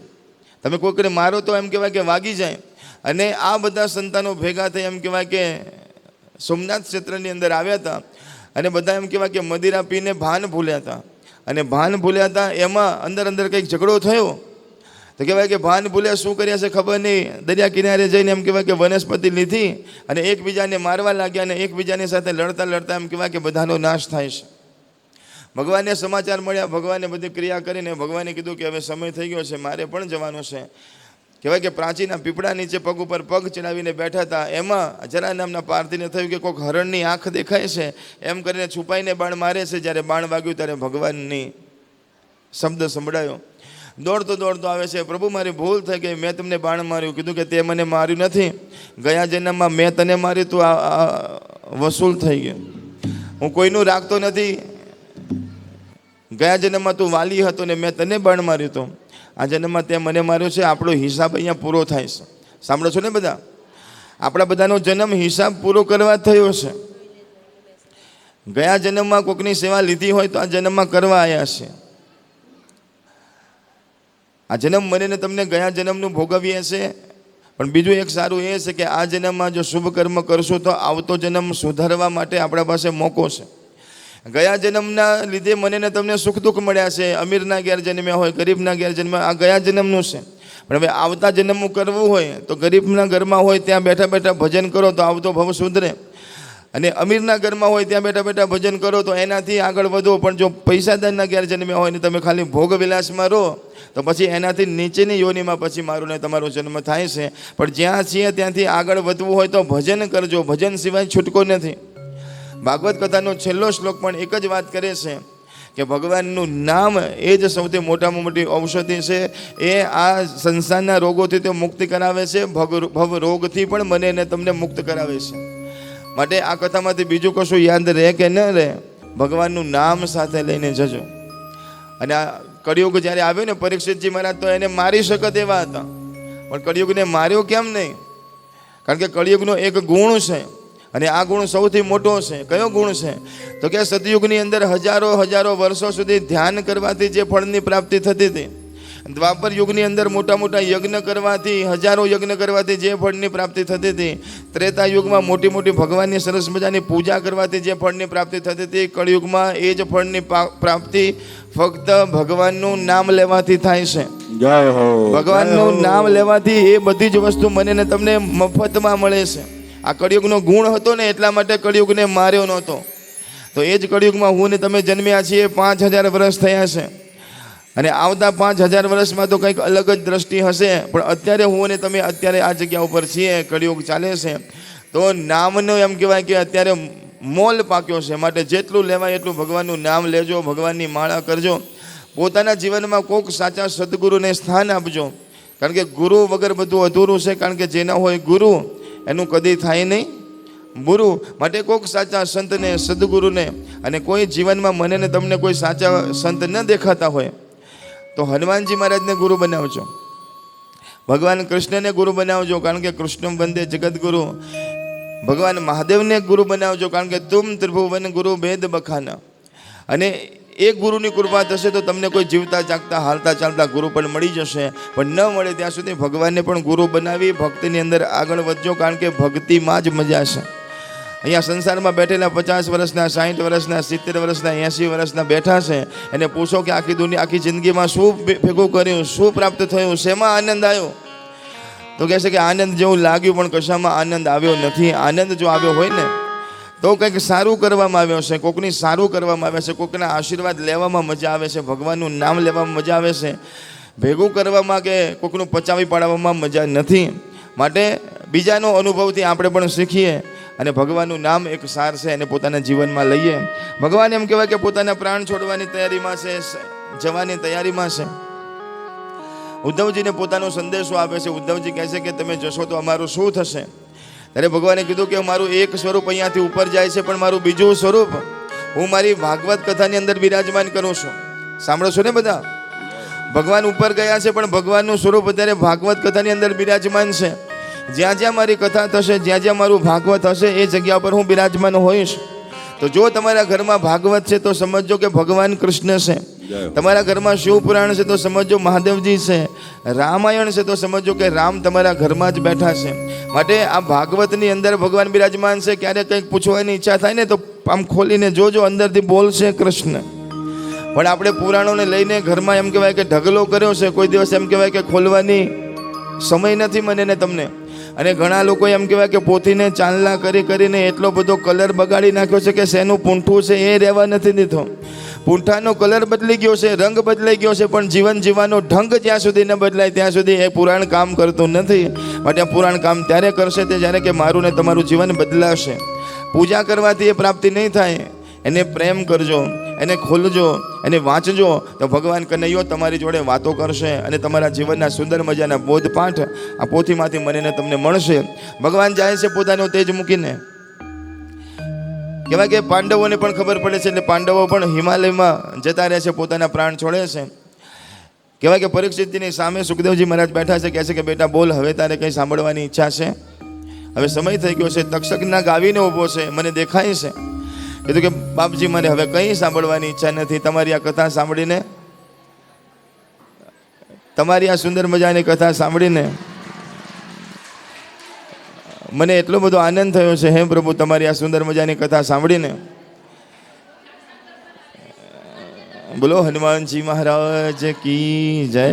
તમે કોઈને મારો તો એમ કહેવાય કે વાગી જાય. અને આ બધા સંતાનો ભેગા થઈ એમ કહેવાય કે સોમનાથ ક્ષેત્રની અંદર આવ્યા હતા અને બધા એમ કહેવાય કે મદિરા પીને ભાન ભૂલ્યા હતા. અને ભાન ભૂલ્યા હતા એમાં અંદર અંદર કંઈક ઝઘડો થયો. તો કહેવાય કે ભાન ભૂલ્યા શું કર્યા છે ખબર નહીં, દરિયા કિનારે જઈને એમ કહેવાય કે વનસ્પતિ લીધી અને એકબીજાને મારવા લાગ્યા અને એકબીજાની સાથે લડતા લડતા એમ કહેવાય કે બધાનો નાશ થાય છે. ભગવાનને સમાચાર મળ્યા, ભગવાને બધી ક્રિયા કરીને ભગવાને કીધું કે હવે સમય થઈ ગયો છે, મારે પણ જવાનું છે. કહેવાય કે પ્રાચીના પીપળા નીચે પગ ઉપર પગ ચડાવીને બેઠા હતા. એમાં જરા નામના પાર્થીને થયું કે કોઈક હરણની આંખ દેખાય છે, એમ કરીને છુપાઈને બાણ મારે છે. જ્યારે બાણ વાગ્યું ત્યારે ભગવાનની શબ્દ સંભળાયો. દોડતો દોડતો આવે છે, પ્રભુ મારી ભૂલ થઈ ગઈ, મેં તમને બાણ માર્યું. કીધું કે તે મને માર્યું નથી, ગયા જન્મમાં મેં તને માર્યું, તું વસૂલ થઈ ગયું. હું કોઈનું રાખતો નથી, ગયા જન્મમાં તું વાલી હતો ને મેં તને બાણ માર્યું હતું, આ જન્મમાં તે મને માર્યો છે. આપણો હિસાબ અહીંયા પૂરો થાય છે. સાંભળો છો ને બધા? આપણા બધાનો જન્મ હિસાબ પૂરો કરવા થયો છે. ગયા જન્મમાં કોઈકની સેવા લીધી હોય તો આ જન્મમાં કરવા આવ્યા છે. આ જન્મ મને ને તમને ગયા જન્મનું ભોગવીએ છે. પણ બીજું એક સારું એ છે કે આ જન્મમાં જો શુભ કર્મ કરશું તો આવતો જન્મ સુધારવા માટે આપણા પાસે મોકો છે. ગયા જન્મના લીધે મને ને તમને સુખ દુઃખ મળ્યા છે. અમીરના ઘેર જન્મ્યા હોય, ગરીબના ઘેર જન્મ્યા, આ ગયા જન્મનું છે. પણ હવે આવતા જન્મનું કરવું હોય તો ગરીબના ઘરમાં હોય ત્યાં બેઠા બેઠા ભજન કરો તો આવતો ભવ સુધરે. અને અમીરના ઘરમાં હોય ત્યાં બેઠા બેઠા ભજન કરો તો એનાથી આગળ વધો. પણ જો પૈસાદારના ઘેર જન્મ્યા હોય ને તમે ખાલી ભોગ વિલાસમાં રહો તો પછી એનાથી નીચેની યોનિમાં પછી મારો ને તમારો જન્મ થાય છે. પણ જ્યાં છીએ ત્યાંથી આગળ વધવું હોય તો ભજન કરજો, ભજન સિવાય છૂટકો નથી. ભાગવત કથાનો છેલ્લો શ્લોક પણ એક જ વાત કરે છે કે ભગવાનનું નામ એ જ સૌથી મોટામાં મોટી ઔષધિ છે. એ આ સંસારના રોગોથી તો મુક્તિ કરાવે છે, ભવ રોગથી પણ મને ને તમને મુક્ત કરાવે છે. માટે આ કથામાંથી બીજું કશું યાદ રહે કે ન રહે, ભગવાનનું નામ સાથે લઈને જજો. અને આ કળિયુગ જ્યારે આવ્યો ને, પરીક્ષિતજી મહારાજ તો એને મારી શકત એવા હતા, પણ કળિયુગને માર્યો કેમ નહીં? કારણ કે કળિયુગનો એક ગુણ છે અને આ ગુણ સૌથી મોટો છે. કયો ગુણ છે? તો કે સતયુગની અંદર હજારો હજારો વર્ષો સુધી ધ્યાન કરવાથી જે ફળની પ્રાપ્તિ થતી હતી, દ્વાપર યુગની અંદર મોટા મોટા યજ્ઞ કરવાથી, હજારો યજ્ઞ કરવાથી જે ફળની પ્રાપ્તિ થતી હતી, ત્રેતા યુગમાં મોટી મોટી ભગવાનની સરસ મજાની પૂજા કરવાથી જે ફળની પ્રાપ્તિ થતી હતી, કળિયુગમાં એ જ ફળની પ્રાપ્તિ ફક્ત ભગવાનનું નામ લેવાથી થાય છે. જય હો. ભગવાનનું નામ લેવાથી એ બધી જ વસ્તુ મને ને તમને મફતમાં મળે છે. આ કળિયુગનો ગુણ હતો ને એટલા માટે કળિયુગને માર્યો નહોતો. તો એ જ કળિયુગમાં હું ને તમે જન્મ્યા છીએ. 5000 વર્ષ થયા છે અને આવતા 5000 વર્ષમાં તો કંઈક અલગ જ દ્રષ્ટિ હશે. પણ અત્યારે હું ને તમે અત્યારે આ જગ્યા ઉપર છીએ, કળિયુગ ચાલે છે, તો નામનો એમ કહેવાય કે અત્યારે મોલ પાક્યો છે. માટે જેટલું લેવાય એટલું ભગવાનનું નામ લેજો, ભગવાનની માળા કરજો. પોતાના જીવનમાં કોઈક સાચા સદગુરુને સ્થાન આપજો. કારણ કે ગુરુ વગર બધું અધૂરું છે. કારણ કે જેના હોય ગુરુ એનું કદી થાય નહીં બુરુ. માટે કોઈક સાચા સંતને, સદગુરુને, અને કોઈ જીવનમાં મને ને તમને કોઈ સાચા સંત ન દેખાતા હોય તો હનુમાનજી મહારાજને ગુરુ બનાવજો, ભગવાન કૃષ્ણને ગુરુ બનાવજો. કારણ કે કૃષ્ણ વંદે જગદગુરુ. ભગવાન મહાદેવને ગુરુ બનાવજો. કારણ કે તુમ ત્રિભુવન ગુરુ ભેદ બખાના. અને એક ગુરુની કૃપા થશે તો તમને કોઈ જીવતા જાગતા હાલતા ચાલતા ગુરુ પણ મળી જશે. પણ ન મળે ત્યાં સુધી ભગવાનને પણ ગુરુ બનાવી ભક્તિની અંદર આગળ વધજો. કારણ કે ભક્તિમાં જ મજા છે. અહીંયા સંસારમાં બેઠેલા 50 વર્ષના, 60 વર્ષના, 70 વર્ષના, 80 વર્ષના બેઠા છે, એને પૂછો કે આખી દુનિયા, આખી જિંદગીમાં શું ભેગું કર્યું, શું પ્રાપ્ત થયું, શેમાં આનંદ આવ્યો? તો કહે છે કે આનંદ જેવું લાગ્યું પણ કશામાં આનંદ આવ્યો નથી. આનંદ જો આવ્યો હોય ને તો કંઈક સારું કરવામાં આવ્યો છે, કોકની સારું કરવામાં આવે છે, કોકના આશીર્વાદ લેવામાં મજા આવે છે, ભગવાનનું નામ લેવામાં મજા આવે છે. ભેગું કરવામાં કે કોકનું પચાવી પાડવામાં મજા નથી. માટે બીજાનો અનુભવથી આપણે પણ શીખીએ અને ભગવાનનું નામ એક સાર છે એને પોતાના જીવનમાં લઈએ. ભગવાન એમ કહેવાય કે પોતાના પ્રાણ છોડવાની તૈયારીમાં છે, જવાની તૈયારીમાં છે. ઉદ્ધવજીને પોતાનો સંદેશો આપે છે. ઉદ્ધવજી કહે છે કે તમે જશો તો અમારું શું થશે? ત્યારે ભગવાને કીધું કે મારું એક સ્વરૂપ અહીંયાથી ઉપર જાય છે, પણ મારું બીજું સ્વરૂપ હું મારી ભાગવત કથાની અંદર બિરાજમાન કરું છું. સાંભળો છો ને બધા? ભગવાન ઉપર ગયા છે, પણ ભગવાનનું સ્વરૂપ અત્યારે ભાગવત કથાની અંદર બિરાજમાન છે. જ્યાં જ્યાં મારી કથા થશે, જ્યાં જ્યાં મારું ભાગવત હશે, એ જગ્યા પર હું બિરાજમાન હોઈશ. તો જો તમારા ઘરમાં ભાગવત છે તો સમજો કે ભગવાન કૃષ્ણ છે. તમારા ઘરમાં શિવ પુરાણ છે તો સમજો મહાદેવજી છે. રામાયણ છે તો સમજો કે રામ તમારા ઘરમાં જ બેઠા છે. માટે આ ભાગવતની અંદર ભગવાન બિરાજમાન છે. ક્યારે કંઈક પૂછવાની ઈચ્છા થાય ને તો આમ ખોલીને જોજો, અંદરથી બોલશે કૃષ્ણ. પણ આપણે પુરાણોને લઈને ઘરમાં એમ કહેવાય કે ઢગલો કર્યો છે. કોઈ દિવસ એમ કહેવાય કે ખોલવાની સમય નથી મને ને તમને. અને ઘણા લોકો એમ કહેવાય કે પોથીને ચાંદલા કરીને એટલો બધો કલર બગાડી નાખ્યો છે કે શેનું પૂંઠું છે એ રહેવા નથી દીધો. પૂંઠાનો કલર બદલી ગયો છે, રંગ બદલાઈ ગયો છે, પણ જીવન જીવવાનો ઢંગ જ્યાં સુધી ન બદલાય ત્યાં સુધી એ પુરાણ કામ કરતું નથી. માટે આ પુરાણ કામ ત્યારે કરશે તે જ્યારે કે મારું ને તમારું જીવન બદલાશે. પૂજા કરવાથી એ પ્રાપ્તિ નહીં થાય. એને પ્રેમ કરજો, એને ખોલજો, એને વાંચજો, તો ભગવાન કનૈયો તમારી જોડે વાતો કરશે અને તમારા જીવનના સુંદર મજાના બોધપાઠ આ પોથીમાંથી મને તમને મળશે. ભગવાન જાય છે પોતાનો તેજ મૂકીને. કહેવાય કે પાંડવોને પણ ખબર પડે છે, એટલે પાંડવો પણ હિમાલયમાં જતા રહે છે, પોતાના પ્રાણ છોડે છે. કહેવાય કે પરીક્ષિતજીની સામે સુખદેવજી મહારાજ બેઠા છે. કહે છે કે બેટા બોલ, હવે તારે કંઈ સાંભળવાની ઈચ્છા છે? હવે સમય થઈ ગયો છે. તક્ષકના ગાવીને ઊભો છે, મને દેખાય છે. કીધું કે બાપજી મને હવે કંઈ સાંભળવાની ઈચ્છા નથી. તમારી આ કથા સાંભળીને, તમારી આ સુંદર મજાની કથા સાંભળીને મને એટલો બધો આનંદ થયો છે. હે પ્રભુ, તમારી આ સુંદર મજાની કથા સાંભળીને. બોલો હનુમાનજી મહારાજ કી જય.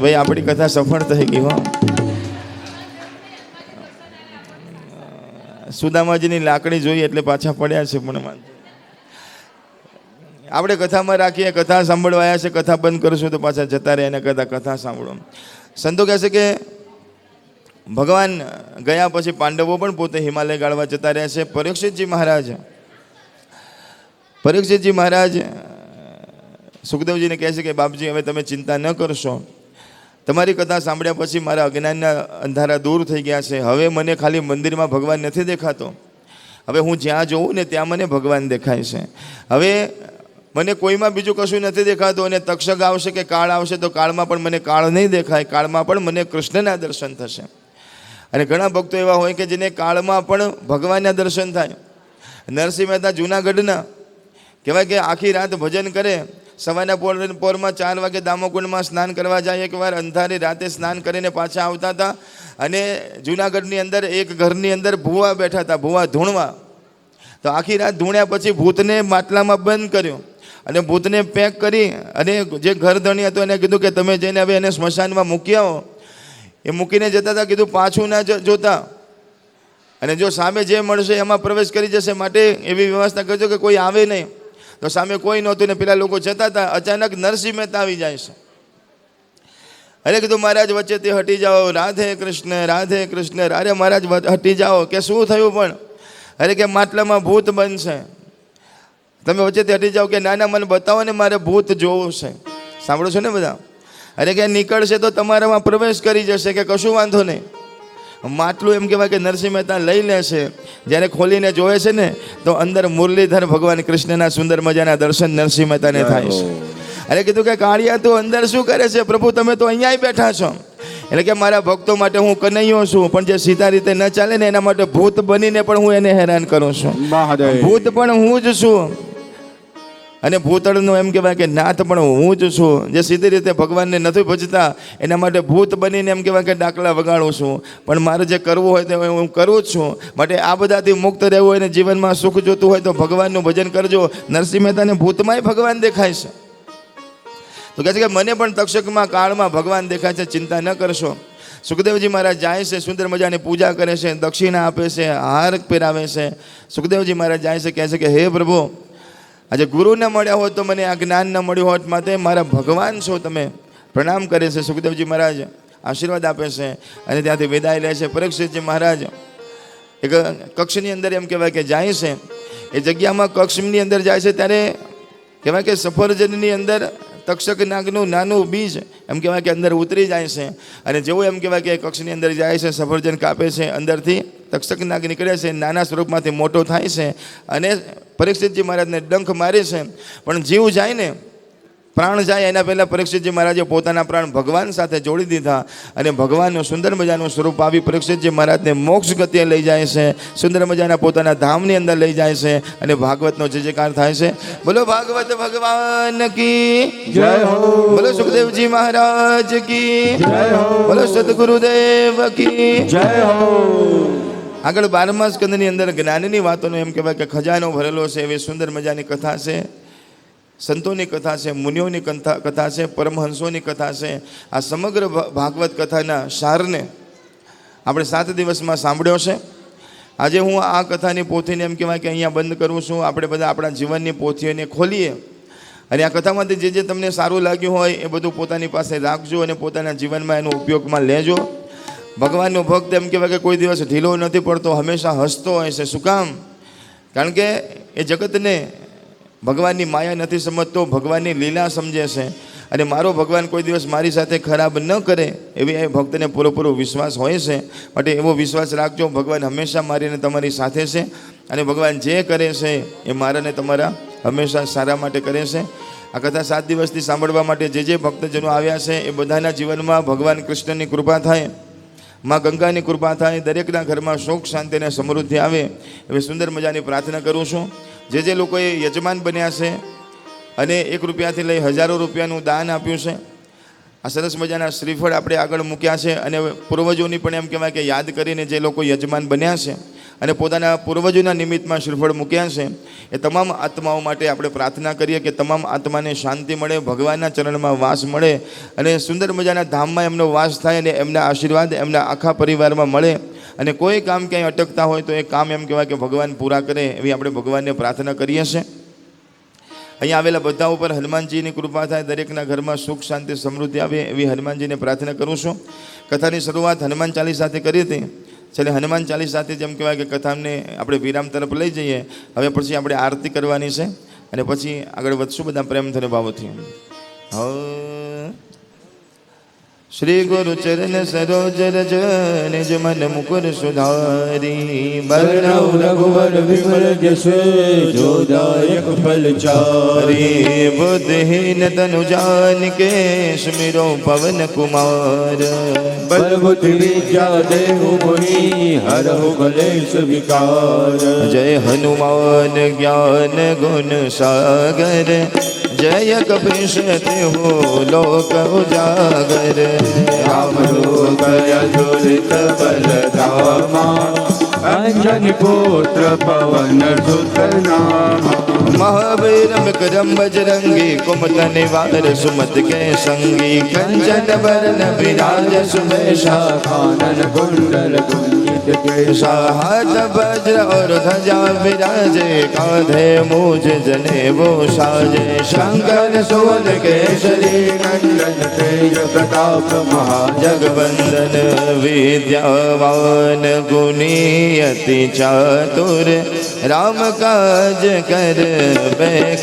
ભાઈ આપણી કથા સફળ થઈ ગઈ હો. સુદામાજીની લાકડી જોઈ એટલે પાછા પડ્યા છે. પણ આપણે કથામાં રાખીએ, કથા સાંભળવા આવ્યા છે, કથા બંધ કરશું તો પાછા જતા રહે. એના કરતાં કથા સાંભળો. સંતો કહે છે કે ભગવાન ગયા પછી પાંડવો પણ પોતે હિમાલય ગાળવા જતા રહ્યા છે. પરીક્ષિતજી મહારાજ સુખદેવજીને કહે છે કે બાપજી હવે તમે ચિંતા ન કરશો. તમારી કથા સાંભળ્યા પછી મારા અજ્ઞાનના અંધારા દૂર થઈ ગયા છે. હવે મને ખાલી મંદિરમાં ભગવાન નથી દેખાતો. હવે હું જ્યાં જોઉં ને ત્યાં મને ભગવાન દેખાય છે. હવે મને કોઈમાં બીજું કશું નથી દેખાતું. અને તક્ષક આવશે કે કાળ આવશે તો કાળમાં પણ મને કાળ નહીં દેખાય. કાળમાં પણ મને કૃષ્ણના દર્શન થશે. અને ઘણા ભક્તો એવા હોય કે જેને કાળમાં પણ ભગવાનના દર્શન થાય. નરસિંહ મહેતા જૂનાગઢના કહેવાય કે આખી રાત ભજન કરે. સવારના પોરમાં 4 વાગે દામોકુંડમાં સ્નાન કરવા જાય. એકવાર અંધારી રાતે સ્નાન કરીને પાછા આવતા હતા. અને જૂનાગઢની અંદર એક ઘરની અંદર ભૂવા બેઠા હતા, ભૂવા ધૂણવા. તો આખી રાત ધૂણ્યા પછી ભૂતને માટલામાં બંધ કર્યો અને ભૂતને પેક કરી અને જે ઘરધણી હતો એને કીધું કે તમે જઈને હવે એને સ્મશાનમાં મૂકી આવો. એ મૂકીને જતા હતા. કીધું પાછું ના જોતા, અને જો સામે જે મળશે એમાં પ્રવેશ કરી જશે. માટે એવી વ્યવસ્થા કરજો કે કોઈ આવે નહીં. તો સામે કોઈ નહોતું ને પેલા લોકો જતા હતા. અચાનક નરસિંહ મહેતા આવી જાય છે. અરે કીધું મહારાજ વચ્ચેથી હટી જાઓ. રાધે કૃષ્ણ રાધે કૃષ્ણ. અરે મહારાજ હટી જાઓ. કે શું થયું? પણ અરે કે માટલામાં ભૂત બંધ છે, તમે વચ્ચેથી હટી જાઓ. કે ના ના મને બતાવો ને, મારે ભૂત જોવું છે. સાંભળો છો ને બધા? અરે કે નીકળશે તો તમારામાં પ્રવેશ કરી જશે. કે કશું વાંધો નહીં. માટલું એમ કહેવાય કે નરસિંહ મહેતા લઈ લે છે. જ્યારે ખોલીને જોવે છે ને તો અંદર મુરલીધર ભગવાન કૃષ્ણના સુંદર મજાના દર્શન નરસિંહ મહેતાને થાય છે. અરે કીધું કે કાળિયા તું અંદર શું કરે છે? પ્રભુ તમે તો અહીંયા બેઠા છો. એટલે કે મારા ભક્તો માટે હું કનૈયો છું, પણ જે સીધા રીતે ન ચાલે ને એના માટે ભૂત બનીને પણ હું એને હેરાન કરું છું. ભૂત પણ હું જ છું, અને ભૂતળનો એમ કહેવાય કે નાથ પણ હું જ છું. જે સીધી રીતે ભગવાનને નથી ભજતા એના માટે ભૂત બનીને એમ કહેવાય કે ડાકલા વગાડું છું. પણ મારે જે કરવું હોય તે હું કરું જ છું. માટે આ બધાથી મુક્ત રહેવું હોય ને જીવનમાં સુખ જોતું હોય તો ભગવાનનું ભજન કરજો. નરસિંહ મહેતાને ભૂતમાંય ભગવાન દેખાય છે. તો કહે છે કે મને પણ તક્ષકમાં કાળમાં ભગવાન દેખાય છે, ચિંતા ન કરશો. સુખદેવજી મહારાજ જાય છે, સુંદર મજાની પૂજા કરે છે, દક્ષિણા આપે છે, હાર પહેરાવે છે. સુખદેવજી મહારાજ જાય છે, કહે છે કે હે પ્રભુ, આજે ગુરુ ન મળ્યા હોત તો મને આ જ્ઞાન ન મળ્યું હોત, માટે મારા ભગવાન છો તમે. પ્રણામ કરે છે. સુખદેવજી મહારાજ આશીર્વાદ આપે છે અને ત્યાંથી વિદાય લે છે. પરીક્ષિતજી મહારાજ એક કક્ષની અંદર એમ કહેવાય કે જાય છે. એ જગ્યામાં કક્ષની અંદર જાય છે ત્યારે કહેવાય કે સફરજનની અંદર તક્ષક નાગનું નાનું બીજ એમ કહેવાય કે અંદર ઉતરી જાય છે અને જેવું એમ કહેવાય કે કક્ષની અંદર જાય છે, સફરજન કાપે છે, અંદરથી તક્ષક નાગ નીકળે છે, નાના સ્વરૂપમાંથી મોટો થાય છે અને પરીક્ષિતજી મહારાજને ડંખ મારે છે. પણ જીવ જાય ને, પ્રાણ જાય એના પહેલાં પરીક્ષિતજી મહારાજે પોતાના પ્રાણ ભગવાન સાથે જોડી દીધા અને ભગવાનનું સુંદર મજાનું સ્વરૂપ આવી પરીક્ષિતજી મહારાજને મોક્ષ ગતિએ લઈ જાય છે, સુંદર મજાના પોતાના ધામની અંદર લઈ જાય છે અને ભાગવતનો જયકાર થાય છે. બોલો ભાગવત ભગવાન કી જય હો. બોલો સુખદેવજી મહારાજ કી જય હો. બોલો સદગુરુદેવ કી જય હો. આગળ 12મા સ્કંદની અંદર જ્ઞાનની વાતોનો એમ કહેવાય કે ખજાનો ભરેલો છે. એવી સુંદર મજાની કથા છે, સંતોની કથા છે, મુનિઓની કથા છે, પરમહંસોની કથા છે. આ સમગ્ર ભાગવત કથાના સારને આપણે 7 દિવસમાં સાંભળ્યો છે. આજે હું આ કથાની પોથીને એમ કહેવાય કે અહીંયા બંધ કરું છું. આપણે બધા આપણા જીવનની પોથીઓને ખોલીએ અને આ કથામાંથી જે તમને સારું લાગ્યું હોય એ બધું પોતાની પાસે રાખજો અને પોતાના જીવનમાં એનો ઉપયોગમાં લેજો. ભગવાનનો ભક્ત એમ કહેવાય કે કોઈ દિવસ ઢીલો નથી પડતો, હંમેશા હસતો હોય છે. શું કામ? કારણ કે એ જગતને ભગવાનની માયા નથી સમજતો, ભગવાનની લીલા સમજે છે અને મારો ભગવાન કોઈ દિવસ મારી સાથે ખરાબ ન કરે એવી એ ભક્તને પૂરેપૂરો વિશ્વાસ હોય છે. માટે એવો વિશ્વાસ રાખજો. ભગવાન હંમેશા મારીને તમારી સાથે છે અને ભગવાન જે કરે છે એ મારાને તમારા હંમેશા સારા માટે કરે છે. આ કથા 7 દિવસથી સાંભળવા માટે જે ભક્તજનો આવ્યા છે એ બધાના જીવનમાં ભગવાન કૃષ્ણની કૃપા થાય, માં ગંગાની કૃપા થાય, દરેકના ઘરમાં સુખ શાંતિ અને સમૃદ્ધિ આવે એવી સુંદર મજાની પ્રાર્થના કરું છું. જે લોકોએ યજમાન બન્યા છે અને 1 રૂપિયાથી લઈ હજારો રૂપિયાનું દાન આપ્યું છે, આ સરસ મજાના શ્રીફળ આપણે આગળ મૂક્યા છે અને પૂર્વજોની પણ એમ કહેવાય કે યાદ કરીને જે લોકો યજમાન બન્યા છે અને પોતાના પૂર્વજોના નિમિત્તમાં શ્રીફળ મૂક્યા છે એ તમામ આત્માઓ માટે આપણે પ્રાર્થના કરીએ કે તમામ આત્માને શાંતિ મળે, ભગવાનના ચરણમાં વાસ મળે અને સુંદર મજાના ધામમાં એમનો વાસ થાય અને એમના આશીર્વાદ એમના આખા પરિવારમાં મળે અને કોઈ કામ ક્યાંય અટકતા હોય તો એ કામ એમ કહેવાય કે ભગવાન પૂરા કરે એવી આપણે ભગવાનને પ્રાર્થના કરીએ છીએ. અહીંયા આવેલા બધા ઉપર હનુમાનજીની કૃપા થાય, દરેકના ઘરમાં સુખ શાંતિ સમૃદ્ધિ આવે એવી હનુમાનજીને પ્રાર્થના કરું છું. કથાની શરૂઆત હનુમાન ચાલીસાથી કરી હતી. છેલ્લે હનુમાન ચાલીસાથી જેમ કહેવાય કે કથાને આપણે વિરામ તરફ લઈ જઈએ. હવે પછી આપણે આરતી કરવાની છે અને પછી આગળ વધશું બધા પ્રેમથી અને ભાવથી. શ્રી ગુરુ ચરણ સરોજ રજ નિજ મન મુકુર સુધારી બરણઉ રઘુવર વિમલ જસ જોદાયક ફલચારી બુદ્ધિહીન તનુ જાનકે સ્મિરો પવન કુમાર બલ બુદ્ધિ વિદ્યા દેહુ મોહિ હરહુ કલેશ વિકાર જય હનુમાન જ્ઞાન ગુણ સાગર જય કપીશ હો લોક ઉજાગર રામ લોક અધુરિત બલધામા અંજન પુત્ર પવન સુત નામા મહાવીર વિક્રમ બજરંગી કુમત નિવાર સુમત કે સંગી કંચન બરન વિરાજ સુમેશા કાનન कुंडल कुंजित केशा हाथ वज्र और ध्वजा विराजे कांधे मूज जने वो साजे शंकर सोन केसरी नंदन तेज प्रताप जगवंदन विद्यावान गुणी अति चातुर राम काज कर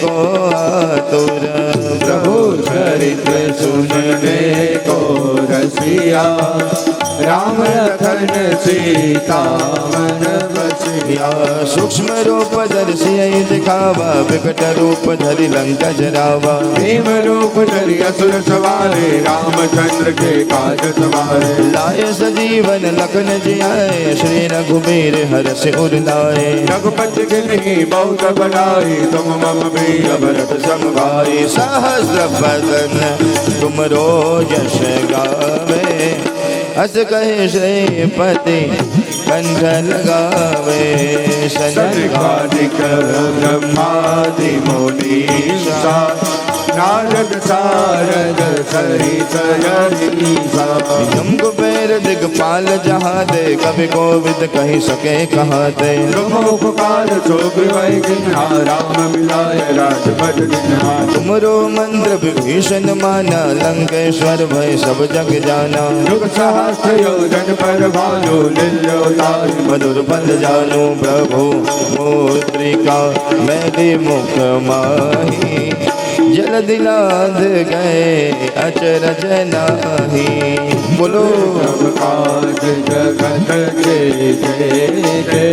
को आतुर प्रभु चरित्र सुनने को रसिया राम लखन सीता मन बसिया सूक्ष्म रूप दर्शि दिखावा विकट रूप धरि लंका जरावा भीम रूप धरि असुर सवारे रामचंद्र के काज सवारे लाय सजीवन लखन जियाए श्री रघुबीर हर्ष उर लाए रघुपति गिनहि बहुत बड़ाई तुम मम प्रिय भरत सम भाई सहस्र बदन तुमरो यश गावे हस कहे श्रीपति कंठ लगावे सनकादिक ब्रह्मादि मुनीसा नारद सारद सहित यतीसा तुम कुबेर दिगपाल जहाँ दे कभी कोविद कही सके कहाँ दे तुम उपकार शोभ वैगिन्हा राम मिलाय राजपद दिन्हा तुमरो मंत्र विभीषण माना लंकेश्वर भय सब जग जाना युग सहस्त्र योजन पर भानु लील्योताहि मधुर पद जानो प्रभु मुद्रिका मेरी मुख माही जल्दी लाद गए अचरज नाही। बोलो सब काज जगत के जेते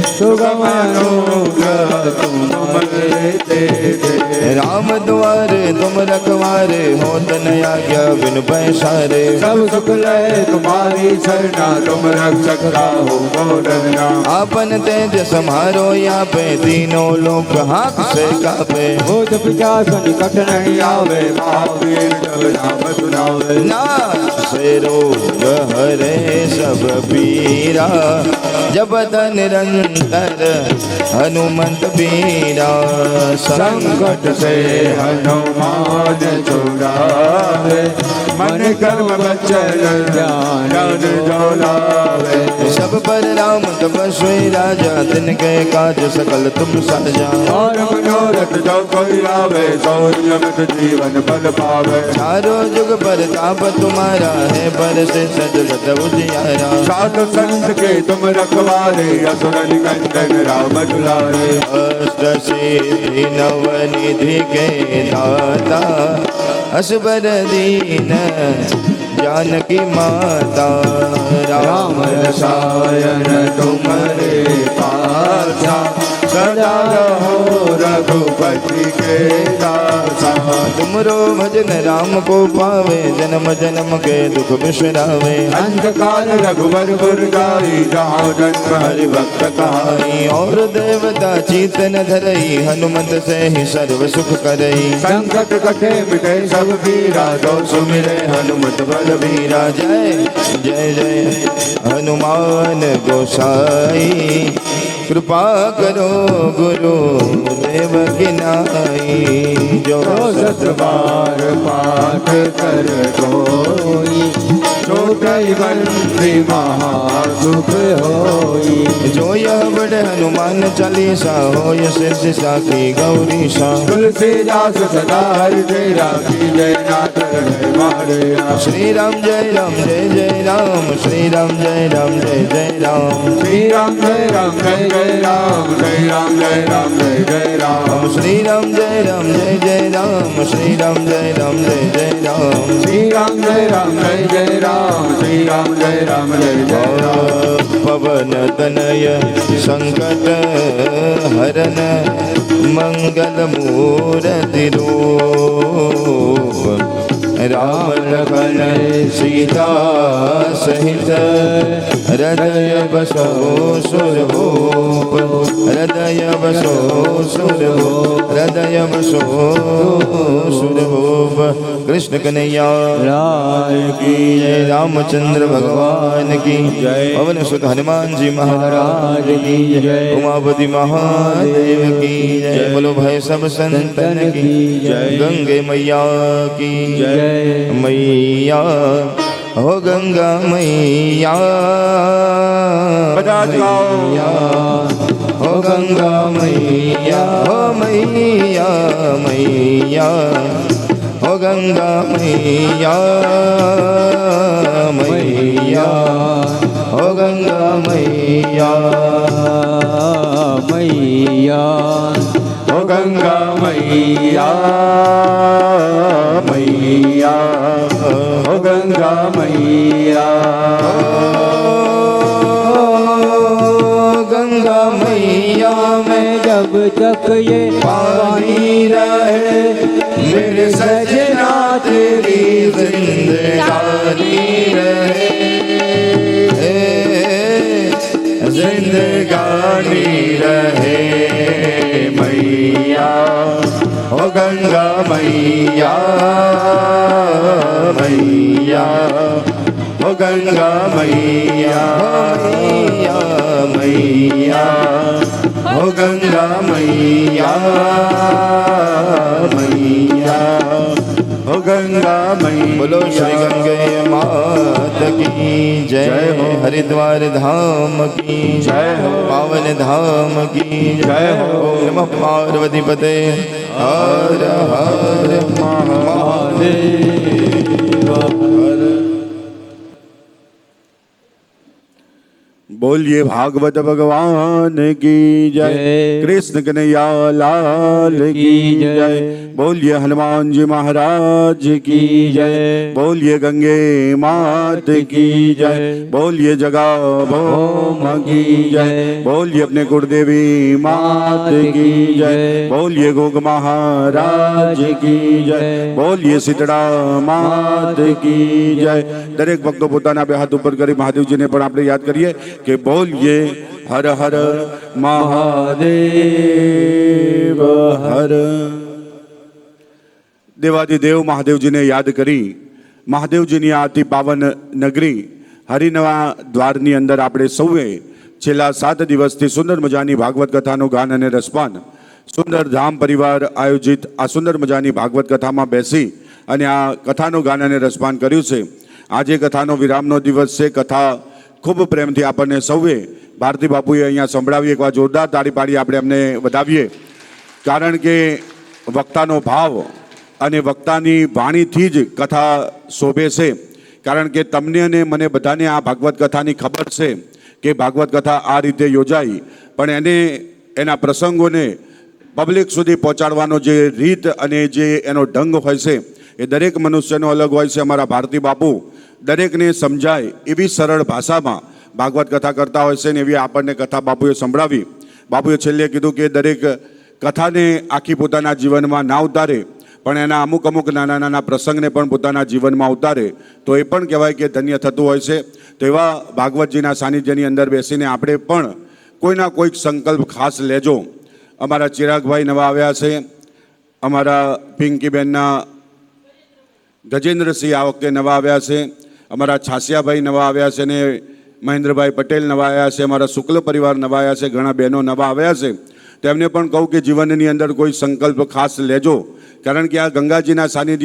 सुगम अनुग्रह तुम्हारे तेरे। राम द्वारे तुम रखवारे होत न आज्ञा बिन पैसारे। सब सुख लय तुम्हारी शरणा तुम रक्षक राहो मोरना। आपन तेज समारो यहाँ पे तीनों लोग हाथ से कापे। भूत पिशाच निकट नहीं आवे महावीर जब नाम सुनावे। नाथ से रोग हरे सब पीरा जपत निरंतर हनुमंत बीरा। संकट से हनुमान छुड़ावे मन कर्म बचन ध्यान जो लावे। सब पर राम तपस्वी राजा तिनके काज सकल तुम साजा। और मनोरथ जो कोई आवे सो नियमित जीवन फल पावे। चारों जुग पर ताप तुम्हारा है पर से सजगत उजियारा। साधु संत के तुम रखवारे असुर निकंदन राम दुलारे। अष्ट सिद्धि नव निधि के दाता असबर दीन जानकी माता। राम रसायन तुम्हारे पासा सदा रहो रघुपति के दासा। तुमरो भजन राम को पावे जन्म जन्म के दुख बिसरावे। अंधकार रघुवर गुर गाई जहाँ जन्म हरि भक्त कहाई। और देवता चीतन धरई हनुमत से ही सर्व सुख करई। संकट कटे मिटे सब पीरा दो सुमिरे हनुमत बल बीरा। जय जय जय हनुमान गोसाई कृपा करो गुरु देव की नाई। जो सत बार पाठ कर कोई जो बंदी महासुख होई। जो यह बड़े हनुमान चालीसा हो ये सिद्धि साखी गौरी सा। तुलसीदास सदा हरि तेरा की जय नाथ हमारे। श्री राम जय जय राम श्री राम जय जय राम। श्री राम जय जय राम जय राम जय राम जय जय राम। श्री राम जय जय राम श्री राम जय जय राम। श्री राम जय जय राम श्री राम जय जय राम। पवन तनय संकट हरन मंगल मूर्ति रूप। राम लखन सीता सहित हृदय बसो सुरभूप। हृदय बसो सुरभूप हृदय बसो सुरभूप। कृष्ण कन्हैया राय की जय। रामचंद्र भगवान की जय। पवन सुत हनुमान जी महाराज की जय। उमापति महादेव की जय। बोलो भाई सब संतन की जय। गंगे मैया की जय। मैया हो गंगा मैया बजा गाओ। मैया हो गंगा मैया हो मैया मैया हो गंगा मैया मैया हो गंगा मैया मैया हो गंगा मैया मैया हो गंगा मैया। गंगा मैया में जब तक ये पानी रहे मेरे सजना तेरी जिंदगानी रहे। जिंदगानी रहे मैया हो गंगा मैया मैया हो गंगा मैया मैया मैया हो गंगा मैया मैया हो गंगा मैया। बोलो श्री गंगे मात की जय हो। हरिद्वार धाम की जय हो। पावन धाम की जय हो। ओम नमः पार्वती पते हर हर महादेव। बोलिए भागवत भगवान की जय, जय। कृष्ण कन्हैया लाल की जय, बोलिए हनुमान जी महाराज की जय, बोलिए गंगे मात की जय, बोलिए जगा भौम की जय, बोलिए अपने कुलदेवी मात की जय, बोलिए गोग महाराज की जय, बोलिए शीतड़ा मात की जय। दरेक भक्तो પોતાના બે હાથ ઉપર કરી મહાદેવજીને પણ આપણે યાદ કરીએ કે બોલીએ હર હર મહાદેવ હર। દેવાદિદેવ મહાદેવજીને યાદ કરી મહાદેવજીની આ અતિ પાવન નગરી હરિનવા દ્વારની અંદર આપણે સૌએ છેલ્લા 7 દિવસથી સુંદર મજાની ભાગવત કથાનું ગાન અને રસપાન સુંદર ધામ પરિવાર આયોજિત આ સુંદર મજાની ભાગવત કથામાં બેસી અને આ કથાનું ગાન અને રસપાન કર્યું છે। આજે કથાનો વિરામનો દિવસ છે। કથા ખૂબ પ્રેમથી આપણને સૌએ ભારતી બાપુએ અહીંયા સંભળાવી। એકવાર જોરદાર તાળી પાડી આપણે એમને વધાવીએ, કારણ કે વક્તાનો ભાવ અને વક્તાની વાણીથી જ કથા શોભે છે। કારણ કે તમને અને મને બધાને આ ભાગવત કથાની ખબર છે કે ભાગવત કથા આ રીતે યોજાઈ, પણ એને એના પ્રસંગોને પબ્લિક સુધી પહોંચાડવાનો જે રીત અને જે એનો ઢંગ હોય છે એ દરેક મનુષ્યનો અલગ હોય છે। અમારા ભારતી બાપુ દરેકને સમજાય એવી સરળ ભાષામાં ભાગવત કથા કરતા હોય છે ને એવી આપણને કથા બાપુએ સંભળાવી। બાપુએ છેલ્લે કીધું કે દરેક કથાને આખી પોતાના જીવનમાં ના ઉતારે, પણ એના અમુક નાના નાના પ્રસંગને પણ પોતાના જીવનમાં ઉતારે તો એ પણ કહેવાય કે ધન્ય થતું હોય છે। તો એવા ભાગવતજીના સાનિધ્યની અંદર બેસીને આપણે પણ કોઈના કોઈક સંકલ્પ ખાસ લેજો। અમારા ચિરાગભાઈ નવા આવ્યા છે, અમારા પિંકીબેનના ગજેન્દ્રસિંહ આ વખતે નવા આવ્યા છે, અમારા છાસિયાભાઈ નવા આવ્યા છે ને મહેન્દ્રભાઈ પટેલ નવા આવ્યા છે, અમારા શુક્લ પરિવાર નવા આવ્યા છે, ઘણા બહેનો નવા આવ્યા છે। તેમને પણ કહું કે જીવનની અંદર કોઈ સંકલ્પ ખાસ લેજો, કારણ કે આ ગંગાજીના સાનિધ્ય